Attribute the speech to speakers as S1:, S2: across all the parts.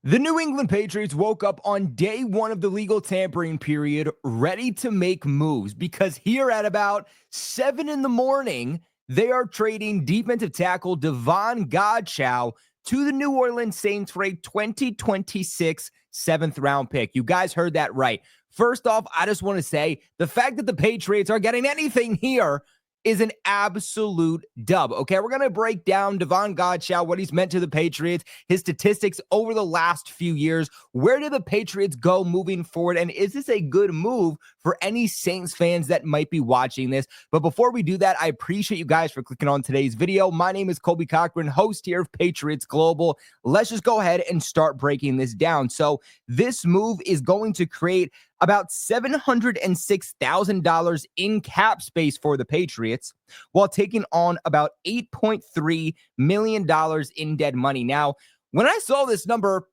S1: The New England Patriots woke up on day one of the legal tampering period, ready to make moves because here at about 7 in the morning, they are trading defensive tackle Davon Godchaux to the New Orleans Saints for a 2026 seventh round pick. You guys heard that right. First off, I just want to say the fact that the Patriots are getting anything here is an absolute dub. Okay, we're going to break down Davon Godchaux, what he's meant to the Patriots, his statistics over the last few years. Where do the Patriots go moving forward? And is this a good move for any Saints fans that might be watching this? But before we do that, I appreciate you guys for clicking on today's video. My name is Colby Cochran, host here of Patriots Global. Let's just go ahead and start breaking this down. So this move is going to create about $706,000 in cap space for the Patriots while taking on about $8.3 million in dead money. Now, when I saw this number,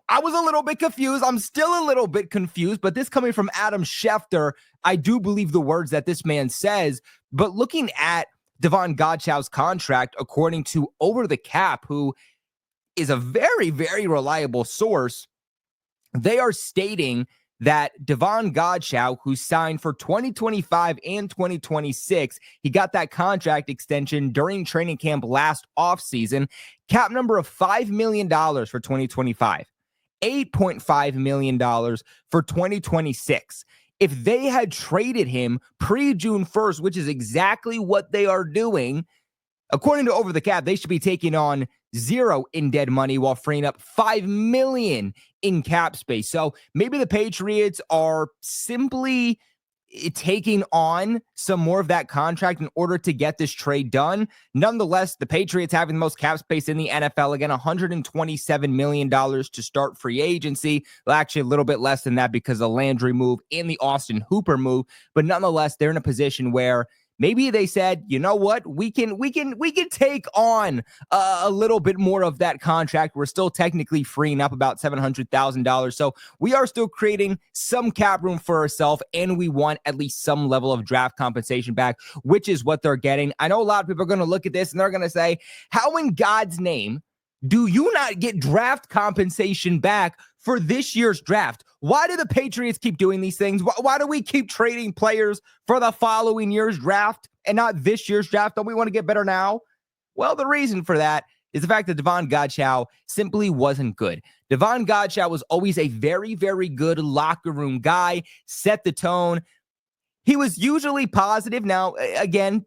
S1: I was a little bit confused. I'm still a little bit confused, but this coming from Adam Schefter, I do believe the words that this man says. But looking at Davon Godchaux's contract, according to Over the Cap, who is a very, very reliable source, they are stating that Davon Godchaux, who signed for 2025 and 2026, he got that contract extension during training camp last offseason, cap number of $5 million for 2025, $8.5 million for 2026. If they had traded him pre-June 1st, which is exactly what they are doing, according to Over the Cap, they should be taking on $0 in dead money while freeing up $5 million in cap space. So maybe the Patriots are simply taking on some more of that contract in order to get this trade done. Nonetheless, the Patriots having the most cap space in the NFL, again, $127 million to start free agency. Well, actually a little bit less than that because of the Landry move and the Austin Hooper move. But nonetheless, they're in a position where maybe they said, you know what, we can take on a little bit more of that contract. We're still technically freeing up about $700,000. So we are still creating some cap room for ourselves, and we want at least some level of draft compensation back, which is what they're getting. I know a lot of people are going to look at this and they're going to say, how in God's name do you not get draft compensation back for this year's draft? Why do the Patriots keep doing these things? Why do we keep trading players for the following year's draft and not this year's draft? Don't we want to get better now? Well, the reason for that is the fact that Davon Godchaux simply wasn't good. Davon Godchaux was always a very, very good locker room guy, set the tone. He was usually positive. Now, again,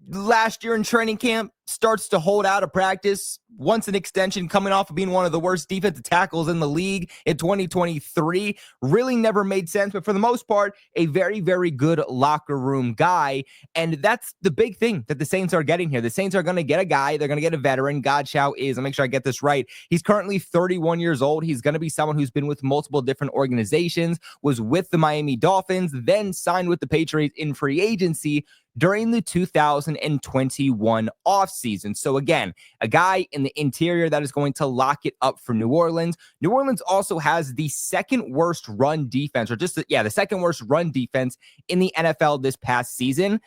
S1: last year in training camp, starts to hold out of practice, wants an extension coming off of being one of the worst defensive tackles in the league in 2023. Really never made sense, but for the most part, a very, very good locker room guy. And that's the big thing that the Saints are getting here. The Saints are going to get a guy. They're going to get a veteran. Godchaux is, I'll make sure I get this right, he's currently 31 years old. He's going to be someone who's been with multiple different organizations, was with the Miami Dolphins, then signed with the Patriots in free agency during the 2021 offseason. So again, a guy in the interior that is going to lock it up for New Orleans. New Orleans also has the second worst run defense, the second worst run defense in the NFL this past season.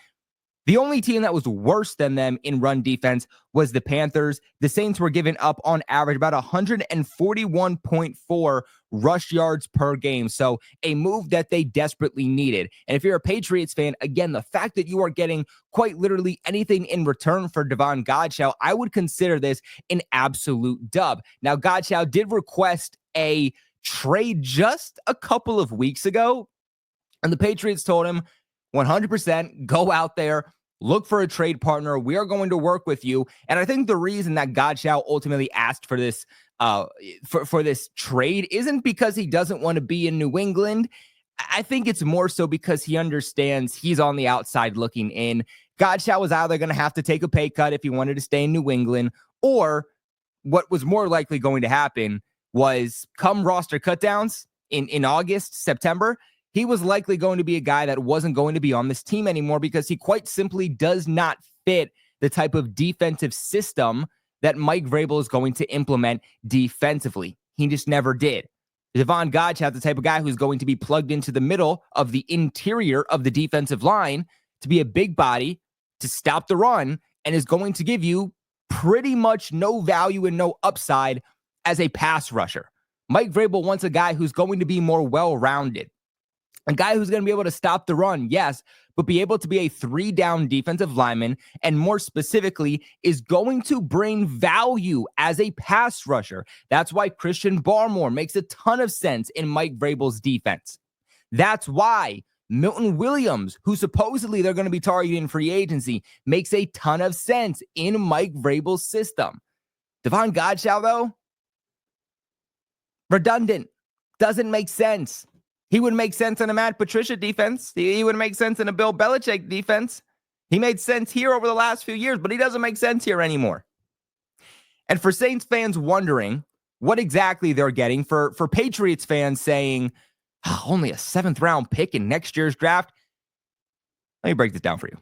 S1: The only team that was worse than them in run defense was the Panthers. The Saints were giving up on average about 141.4 rush yards per game. So a move that they desperately needed. And if you're a Patriots fan, again, the fact that you are getting quite literally anything in return for Davon Godchaux, I would consider this an absolute dub. Now, Godchaux did request a trade just a couple of weeks ago, and the Patriots told him, 100% go out there, look for a trade partner. We are going to work with you. And I think the reason that Godchaux ultimately asked for this for this trade isn't because he doesn't want to be in New England. I think it's more so because he understands he's on the outside looking in. Godchaux was either going to have to take a pay cut if he wanted to stay in New England, or what was more likely going to happen was come roster cutdowns in August, September, he was likely going to be a guy that wasn't going to be on this team anymore because he quite simply does not fit the type of defensive system that Mike Vrabel is going to implement defensively. He just never did. Davon Godchaux, the type of guy who's going to be plugged into the middle of the interior of the defensive line to be a big body, to stop the run, and is going to give you pretty much no value and no upside as a pass rusher. Mike Vrabel wants a guy who's going to be more well-rounded. A guy who's going to be able to stop the run, yes, but be able to be a 3-down defensive lineman, and more specifically, is going to bring value as a pass rusher. That's why Christian Barmore makes a ton of sense in Mike Vrabel's defense. That's why Milton Williams, who supposedly they're going to be targeting in free agency, makes a ton of sense in Mike Vrabel's system. Davon Godchaux, though, redundant. Doesn't make sense. He would make sense in a Matt Patricia defense. He would make sense in a Bill Belichick defense. He made sense here over the last few years, but he doesn't make sense here anymore. And for Saints fans wondering what exactly they're getting, for Patriots fans saying, oh, only a 7th-round pick in next year's draft, let me break this down for you.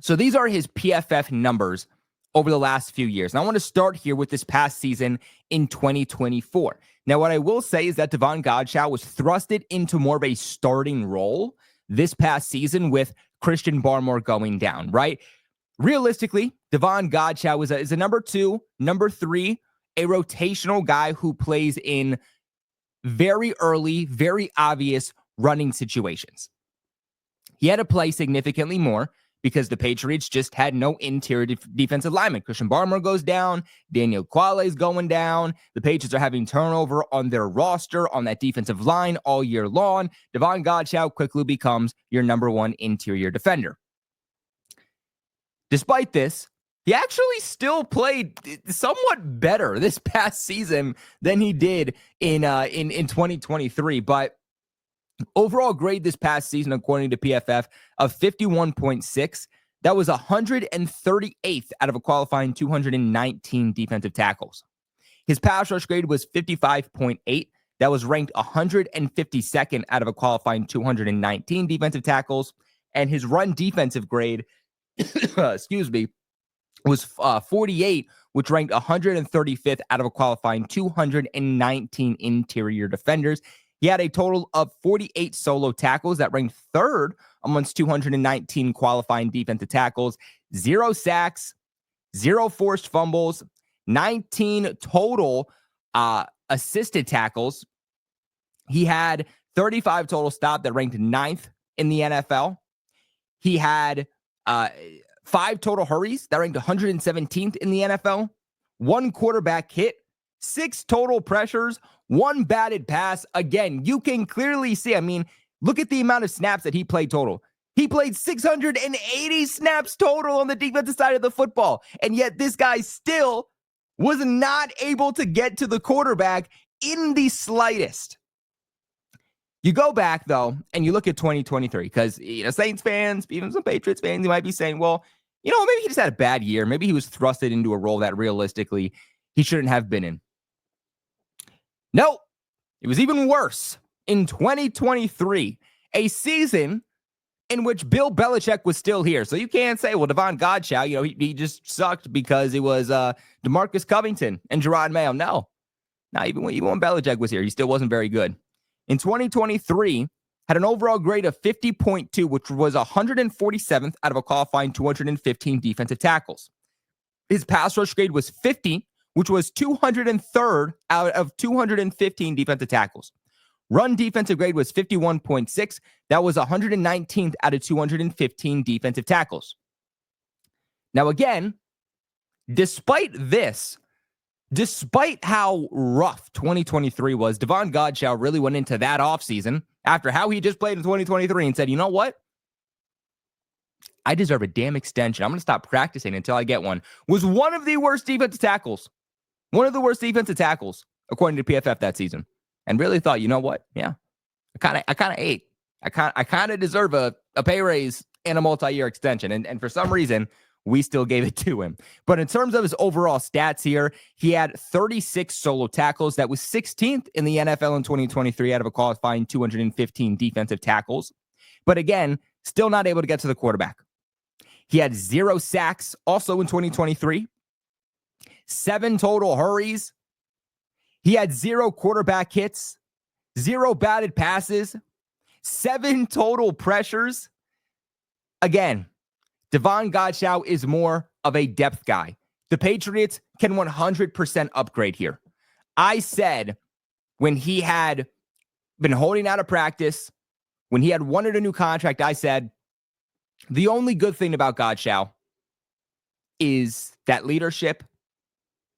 S1: So these are his PFF numbers over the last few years. And I want to start here with this past season in 2024. Now, what I will say is that Davon Godchaux was thrusted into more of a starting role this past season with Christian Barmore going down, right? Realistically, Davon Godchaux is a number 2, number 3, a rotational guy who plays in very early, very obvious running situations. He had to play significantly more because the Patriots just had no interior defensive lineman. Christian Barmore goes down. Daniel Quale's going down. The Patriots are having turnover on their roster on that defensive line all year long. Davon Godchaux quickly becomes your number 1 interior defender. Despite this, he actually still played somewhat better this past season than he did in 2023. But overall grade this past season, according to PFF, of 51.6. That was 138th out of a qualifying 219 defensive tackles. His pass rush grade was 55.8. That was ranked 152nd out of a qualifying 219 defensive tackles. And his run defensive grade, was 48, which ranked 135th out of a qualifying 219 interior defenders. He had a total of 48 solo tackles that ranked 3rd amongst 219 qualifying defensive tackles, 0 sacks, 0 forced fumbles, 19 total assisted tackles. He had 35 total stops that ranked 9th in the NFL. He had 5 total hurries that ranked 117th in the NFL, 1 quarterback hit, 6 total pressures, 1 batted pass. Again, you can clearly see, look at the amount of snaps that he played total. He played 680 snaps total on the defensive side of the football. And yet this guy still was not able to get to the quarterback in the slightest. You go back, though, and you look at 2023, because, Saints fans, even some Patriots fans, you might be saying, well, maybe he just had a bad year. Maybe he was thrusted into a role that realistically he shouldn't have been in. No, it was even worse in 2023, a season in which Bill Belichick was still here. So you can't say, well, Davon Godchaux, he just sucked because it was DeMarcus Covington and Jerod Mayo. No, even when Belichick was here, he still wasn't very good. In 2023, had an overall grade of 50.2, which was 147th out of a qualifying 215 defensive tackles. His pass rush grade was 50, which was 203rd out of 215 defensive tackles. Run defensive grade was 51.6. That was 119th out of 215 defensive tackles. Now, again, despite how rough 2023 was, Davon Godchaux really went into that offseason after how he just played in 2023 and said, you know what? I deserve a damn extension. I'm going to stop practicing until I get one. Was one of the worst defensive tackles. One of the worst defensive tackles, according to PFF that season. And really thought, you know what? Yeah, I kind of ate. I kind of deserve a pay raise and a multi-year extension. And for some reason, we still gave it to him. But in terms of his overall stats here, he had 36 solo tackles. That was 16th in the NFL in 2023 out of a qualifying 215 defensive tackles. But again, still not able to get to the quarterback. He had 0 sacks also in 2023. 7 total hurries. He had 0 quarterback hits, 0 batted passes, 7 total pressures. Again, Davon Godchaux is more of a depth guy. The Patriots can 100% upgrade here. I said when he had been holding out of practice, when he had wanted a new contract, I said the only good thing about Godchaux is that leadership,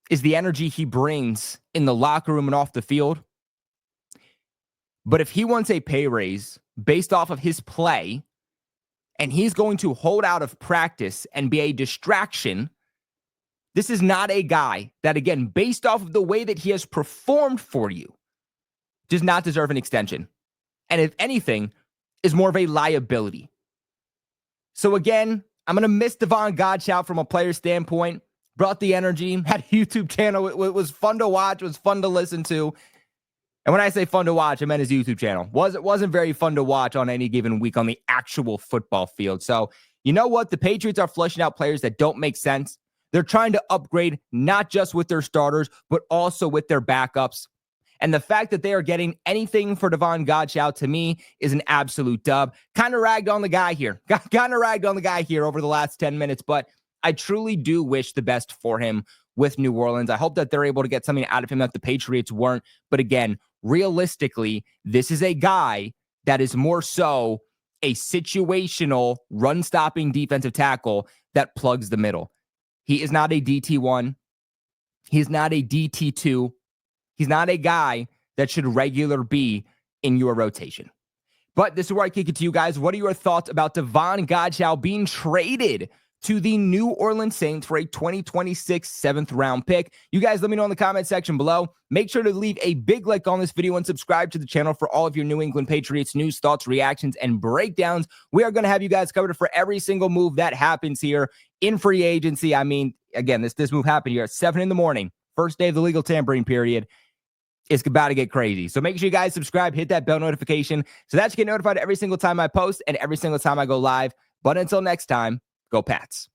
S1: is the energy he brings in the locker room and off the field. But if he wants a pay raise based off of his play, and he's going to hold out of practice and be a distraction, this is not a guy that, again, based off of the way that he has performed for you, does not deserve an extension. And if anything, is more of a liability. So again, I'm going to miss Davon Godchaux from a player standpoint. Brought the energy, had a YouTube channel. It was fun to watch. It was fun to listen to. And when I say fun to watch, I meant his YouTube channel. Wasn't very fun to watch on any given week on the actual football field. So you know what? The Patriots are flushing out players that don't make sense. They're trying to upgrade not just with their starters, but also with their backups. And the fact that they are getting anything for Davon Godchaux, to me, is an absolute dub. Kind of ragged on the guy here. Kind of ragged on the guy here over the last 10 minutes, but I truly do wish the best for him with New Orleans. I hope that they're able to get something out of him that the Patriots weren't. But again, realistically, this is a guy that is more so a situational run-stopping defensive tackle that plugs the middle. He is not a DT1. He's not a DT2. He's not a guy that should regular be in your rotation. But this is where I kick it to you guys. What are your thoughts about Davon Godchaux being traded to the New Orleans Saints for a 2026 7th-round pick? You guys let me know in the comment section below. Make sure to leave a big like on this video and subscribe to the channel for all of your New England Patriots news, thoughts, reactions, and breakdowns. We are going to have you guys covered for every single move that happens here in free agency. I mean, again, this move happened here at 7 in the morning. First day of the legal tampering period. It's about to get crazy. So make sure you guys subscribe, hit that bell notification so that you get notified every single time I post and every single time I go live. But until next time, go Pats.